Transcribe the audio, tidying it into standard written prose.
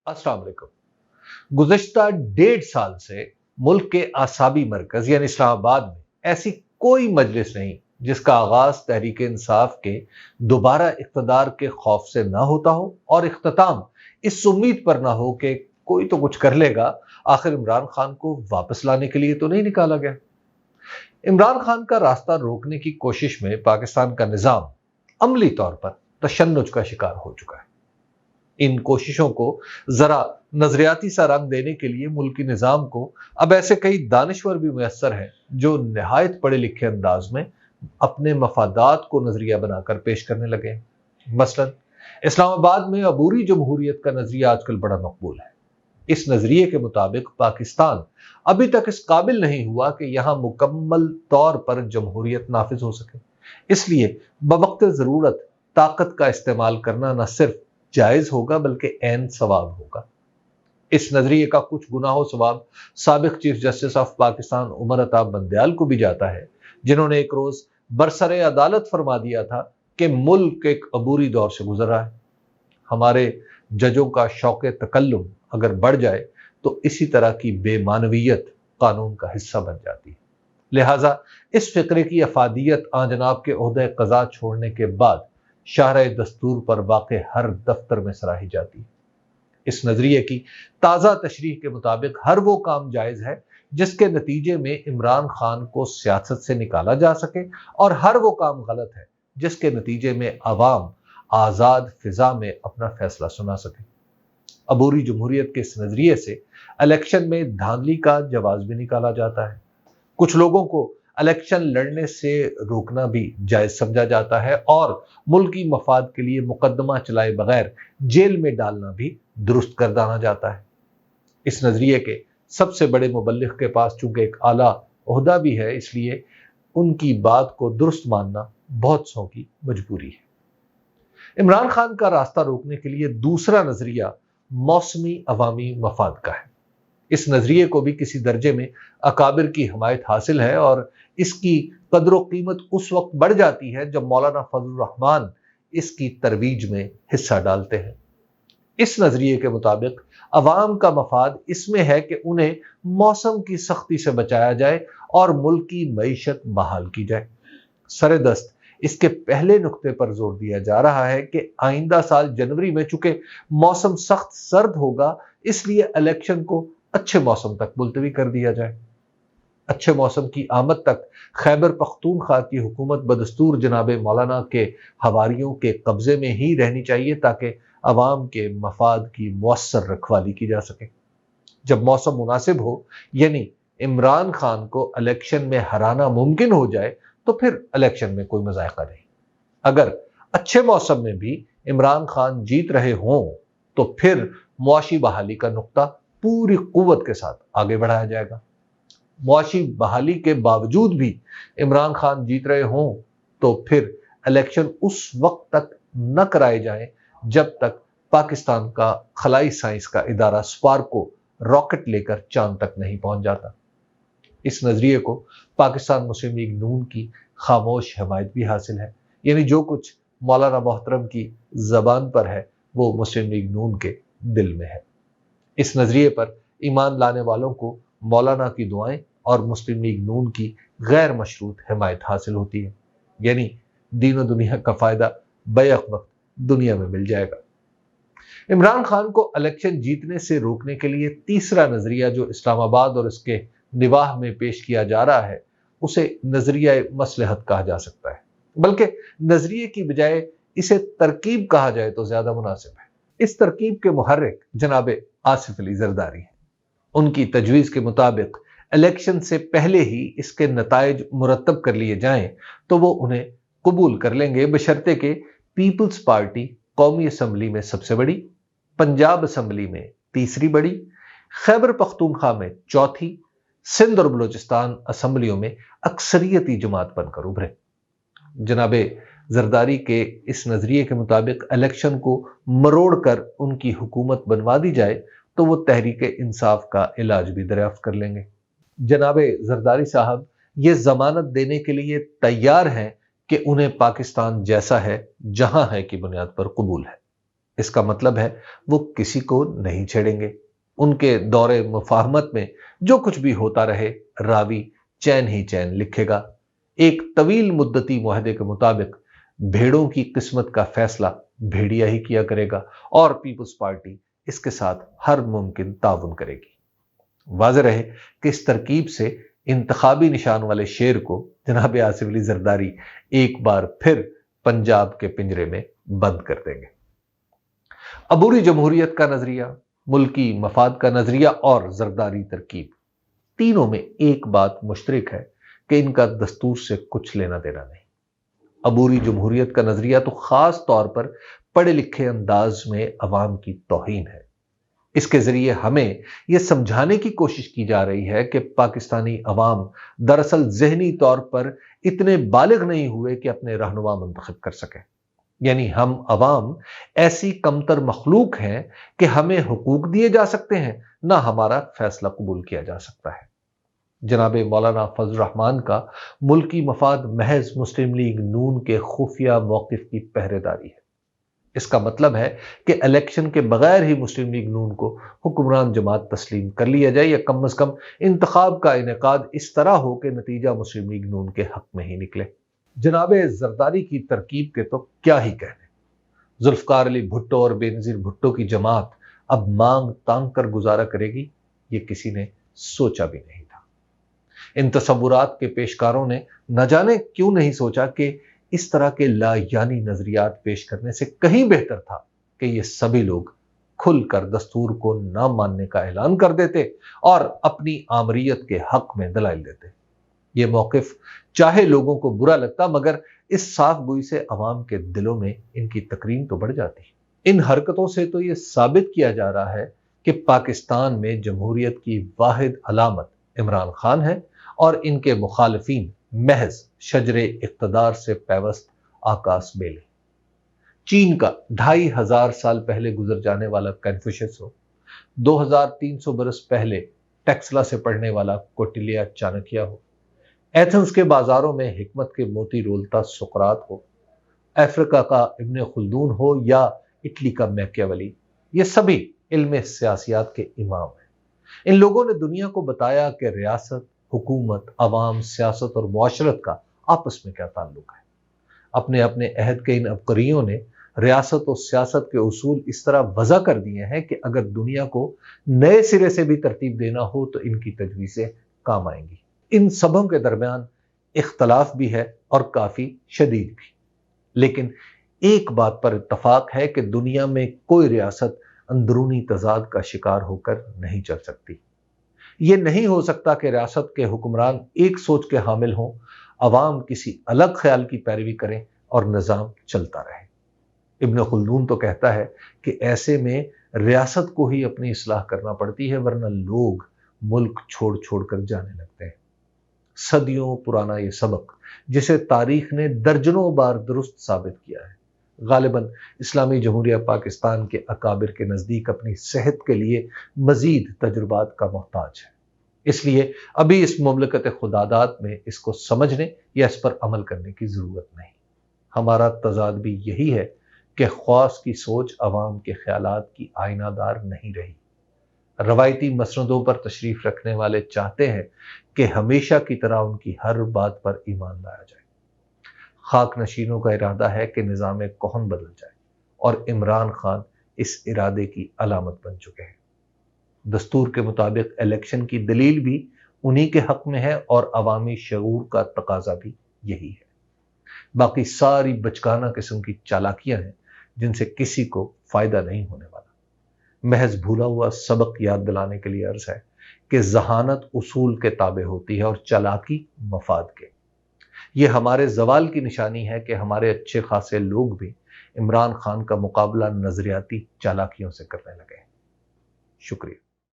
अस्सलाम वालेकुम। गुज़श्ता 1.5 साल से मुल्क के आसाबी मरकज यानी इस्लामाबाद में ऐसी कोई मजलिस नहीं जिसका आगाज तहरीक इंसाफ के दोबारा इक़्तिदार के खौफ से ना होता हो और इख्तिताम इस उम्मीद पर ना हो कि कोई तो कुछ कर लेगा। आखिर इमरान खान को वापस लाने के लिए तो नहीं निकाला गया। इमरान खान का रास्ता रोकने की कोशिश में पाकिस्तान का निजाम अमली तौर पर तशन्नुज का शिकार हो चुका है। इन कोशिशों को जरा नजरियाती सा रंग देने के लिए मुल्की निजाम को अब ऐसे कई दानिश्वर भी मुयस्सर हैं जो निहायत पढ़े लिखे अंदाज में अपने मफादात को नजरिया बनाकर पेश करने लगे हैं। मसलन इस्लामाबाद में अबूरी जमहूरियत का नजरिया आजकल बड़ा मकबूल है। इस नजरिए के मुताबिक पाकिस्तान अभी तक इस काबिल नहीं हुआ कि यहां मुकम्मल तौर पर जमहूरियत नाफिज हो सके, इसलिए बवक्त जरूरत ताकत का इस्तेमाल करना न सिर्फ जायज होगा बल्कि ऐन सवाब होगा। इस नजरिए का कुछ गुनाह सवाब साबिक chief justice of Pakistan Umar Ata Bandial को भी जाता है, जिन्होंने एक रोज बरसरे अदालत फरमा दिया था कि मुल्क एक अबूरी दौर से गुजर रहा है। हमारे जजों का शौक तकल्लुम अगर बढ़ जाए तो इसी तरह की बेमानवियत कानून का हिस्सा बन जाती है। लिहाजा इस फिक्रे की अफादियत आंजनाब के ओहदे कज़ा छोड़ने के बाद शाहराह दस्तूर पर वाक़े हर दफ्तर में सराही जाती है। इस नजरिए की ताज़ा तशरीह के मुताबिक हर वो काम जायज है जिसके नतीजे में इमरान खान को सियासत से निकाला जा सके, और हर वो काम गलत है जिसके नतीजे में अवाम आज़ाद फिजा में अपना फैसला सुना सके। अबूरी जमहूरियत के इस नजरिए से इलेक्शन में धांधली का जवाब भी निकाला जाता है। कुछ लोगों को इलेक्शन लड़ने से रोकना भी जायज समझा जाता है और मुल्की मफाद के लिए मुकदमा चलाए बगैर जेल में डालना भी दुरुस्त कर दाना जाता है। इस नजरिए के सबसे बड़े मुबल्लिग के पास चूंकि एक आला ओहदा भी है, इसलिए उनकी बात को दुरुस्त मानना बहुत सौ की मजबूरी है। इमरान खान का रास्ता रोकने के लिए दूसरा नजरिया मौसमी अवामी मफाद का है। इस नजरिए को भी किसी दर्जे में अकाबिर की हमायत हासिल है और इसकी कदर कीमत उस वक्त बढ़ जाती है जब मौलाना फजल रहमान इसकी तरवीज में हिस्सा डालते हैं। इस नजरिए के मुताबिक अवाम का मफाद इसमें है कि उन्हें मौसम की सख्ती से बचाया जाए और मुल्क की मईशत बहाल की जाए। सरेदस्त इसके पहले नुक्ते पर जोर दिया जा रहा है कि आइंदा साल जनवरी में चूंकि मौसम सख्त सर्द होगा, इसलिए इलेक्शन को अच्छे मौसम तक मुलतवी कर दिया जाए। अच्छे मौसम की आमद तक खैबर पख्तूनख्वा की हुकूमत बदस्तूर जनाब मौलाना के हवारियों के कब्जे में ही रहनी चाहिए ताकि अवाम के मफाद की मुअस्सर रखवाली की जा सके। जब मौसम मुनासिब हो, यानी इमरान खान को इलेक्शन में हराना मुमकिन हो जाए, तो फिर इलेक्शन में कोई मज़ायका नहीं। अगर अच्छे मौसम में भी इमरान खान जीत रहे हों तो फिर मुआशी बहाली का नुक्ता पूरी कुव्वत के साथ आगे बढ़ाया जाएगा। मुआशी बहाली के बावजूद भी इमरान खान जीत रहे हों तो फिर इलेक्शन उस वक्त तक न कराए जाएं जब तक पाकिस्तान का खलाई साइंस का इदारा स्पार्को रॉकेट लेकर चांद तक नहीं पहुंच जाता। इस नजरिए को पाकिस्तान मुस्लिम लीग नून की खामोश हिमायत भी हासिल है, यानी जो कुछ मौलाना मोहतरम की जबान पर है वो मुस्लिम लीग नून के दिल में है। इस नजरिए पर ईमान लाने वालों को मौलाना की दुआएं और मुस्लिम लीग नून की गैर मशरूत हिमायत हासिल होती है, यानी दीन और दुनिया का फायदा बैक वक्त दुनिया में मिल जाएगा। इमरान खान को इलेक्शन जीतने से रोकने के लिए तीसरा नजरिया जो इस्लामाबाद और इसके निवाह में पेश किया जा रहा है उसे नजरिया मसलहत कहा जा सकता है, बल्कि नजरिए की बजाय इसे तरकीब कहा जाए तो ज्यादा मुनासिब है। इस तरकीब के मुहर्रिक जनाब आसिफ अली जरदारी हैं। उनकी तजवीज के मुताबिक इलेक्शन से पहले ही इसके नताइज मुरतब कर लिए जाएं तो वो उन्हें कबूल कर लेंगे, बशर्ते के पीपल्स पार्टी कौमी असम्बली में सबसे बड़ी, पंजाब असम्बली में तीसरी बड़ी, खैबर पख्तूनख्वा में चौथी, सिंध और बलोचिस्तान असम्बलियों में अक्सरियती जमात बनकर उभरे। जनाबे जरदारी के इस नजरिए के मुताबिक इलेक्शन को मरोड़ कर उनकी हुकूमत बनवा दी जाए तो वो तहरीक इंसाफ का इलाज भी दरियाफ्त कर लेंगे। जनाबे जरदारी साहब ये जमानत देने के लिए तैयार हैं कि उन्हें पाकिस्तान जैसा है जहां है की बुनियाद पर कबूल है। اس کا مطلب ہے وہ کسی کو نہیں چھیڑیں گے۔ ان کے دور مفاہمت میں جو کچھ بھی ہوتا رہے راوی چین ہی چین لکھے گا۔ ایک طویل مدتی معاہدے کے مطابق بھیڑوں کی قسمت کا فیصلہ بھیڑیا ہی کیا کرے گا اور پیپلز پارٹی اس کے ساتھ ہر ممکن تعاون کرے گی۔ واضح رہے کہ اس ترکیب سے انتخابی نشان والے شیر کو جناب آصف علی زرداری ایک بار پھر پنجاب کے پنجرے میں بند کر دیں گے۔ عبوری جمہوریت کا نظریہ، ملکی مفاد کا نظریہ اور زرداری ترکیب، تینوں میں ایک بات مشترک ہے کہ ان کا دستور سے کچھ لینا دینا نہیں۔ عبوری جمہوریت کا نظریہ تو خاص طور پر پڑھے لکھے انداز میں عوام کی توہین ہے۔ اس کے ذریعے ہمیں یہ سمجھانے کی کوشش کی جا رہی ہے کہ پاکستانی عوام دراصل ذہنی طور پر اتنے بالغ نہیں ہوئے کہ اپنے رہنما منتخب کر سکیں، یعنی ہم عوام ایسی کمتر مخلوق ہیں کہ ہمیں حقوق دیے جا سکتے ہیں، نہ ہمارا فیصلہ قبول کیا جا سکتا ہے۔ جناب مولانا فضل الرحمان کا ملکی مفاد محض مسلم لیگ نون کے خفیہ موقف کی پہرے داری ہے۔ اس کا مطلب ہے کہ الیکشن کے بغیر ہی مسلم لیگ نون کو حکمران جماعت تسلیم کر لیا جائے، یا کم از کم انتخاب کا انعقاد اس طرح ہو کہ نتیجہ مسلم لیگ نون کے حق میں ہی نکلے۔ جناب زرداری کی ترکیب کے تو کیا ہی کہنے۔ ذوالفقار علی بھٹو اور بے نظیر بھٹو کی جماعت اب مانگ تانگ کر گزارا کرے گی، یہ کسی نے سوچا بھی نہیں تھا۔ ان تصورات کے پیشکاروں نے نہ جانے کیوں نہیں سوچا کہ اس طرح کے لا یعنی نظریات پیش کرنے سے کہیں بہتر تھا کہ یہ سبھی لوگ کھل کر دستور کو نہ ماننے کا اعلان کر دیتے اور اپنی آمریت کے حق میں دلائل دیتے۔ یہ موقف چاہے لوگوں کو برا لگتا، مگر اس صاف گوئی سے عوام کے دلوں میں ان کی تکریم تو بڑھ جاتی۔ ان حرکتوں سے تو یہ ثابت کیا جا رہا ہے کہ پاکستان میں جمہوریت کی واحد علامت عمران خان ہے اور ان کے مخالفین محض شجر اقتدار سے پیوست آکاس بیلے۔ چین کا 2500 سال پہلے گزر جانے والا کنفوشس ہو، 2300 برس پہلے ٹیکسلا سے پڑھنے والا کوٹلیا چانکیہ ہو، ایتھنز کے بازاروں میں حکمت کے موتی رولتا سقراط ہو، افریقہ کا ابن خلدون ہو یا اٹلی کا میکیاولی، یہ سبھی علم سیاسیات کے امام ہیں۔ ان لوگوں نے دنیا کو بتایا کہ ریاست، حکومت، عوام، سیاست اور معاشرت کا آپس میں کیا تعلق ہے۔ اپنے اپنے عہد کے ان عبقریوں نے ریاست اور سیاست کے اصول اس طرح وضع کر دیے ہیں کہ اگر دنیا کو نئے سرے سے بھی ترتیب دینا ہو تو ان کی تجویزیں کام آئیں گی۔ ان سبوں کے درمیان اختلاف بھی ہے اور کافی شدید بھی، لیکن ایک بات پر اتفاق ہے کہ دنیا میں کوئی ریاست اندرونی تضاد کا شکار ہو کر نہیں چل سکتی۔ یہ نہیں ہو سکتا کہ ریاست کے حکمران ایک سوچ کے حامل ہوں، عوام کسی الگ خیال کی پیروی کریں اور نظام چلتا رہے۔ ابن خلدون تو کہتا ہے کہ ایسے میں ریاست کو ہی اپنی اصلاح کرنا پڑتی ہے، ورنہ لوگ ملک چھوڑ چھوڑ کر جانے لگتے ہیں۔ صدیوں پرانا یہ سبق جسے تاریخ نے درجنوں بار درست ثابت کیا ہے، غالباً اسلامی جمہوریہ پاکستان کے اکابر کے نزدیک اپنی صحت کے لیے مزید تجربات کا محتاج ہے۔ اس لیے ابھی اس مملکت خداداد میں اس کو سمجھنے یا اس پر عمل کرنے کی ضرورت نہیں۔ ہمارا تضاد بھی یہی ہے کہ خواص کی سوچ عوام کے خیالات کی آئینہ دار نہیں رہی۔ روایتی مسندوں پر تشریف رکھنے والے چاہتے ہیں کہ ہمیشہ کی طرح ان کی ہر بات پر ایمان لایا جائے۔ خاک نشینوں کا ارادہ ہے کہ نظام کہن بدل جائے اور عمران خان اس ارادے کی علامت بن چکے ہیں۔ دستور کے مطابق الیکشن کی دلیل بھی انہی کے حق میں ہے اور عوامی شعور کا تقاضا بھی یہی ہے۔ باقی ساری بچگانہ قسم کی چالاکیاں ہیں جن سے کسی کو فائدہ نہیں ہونے والا۔ محض بھولا ہوا سبق یاد دلانے کے لیے عرض ہے کہ ذہانت اصول کے تابع ہوتی ہے اور چالاکی مفاد کے۔ یہ ہمارے زوال کی نشانی ہے کہ ہمارے اچھے خاصے لوگ بھی عمران خان کا مقابلہ نظریاتی چالاکیوں سے کرنے لگے ہیں۔ شکریہ۔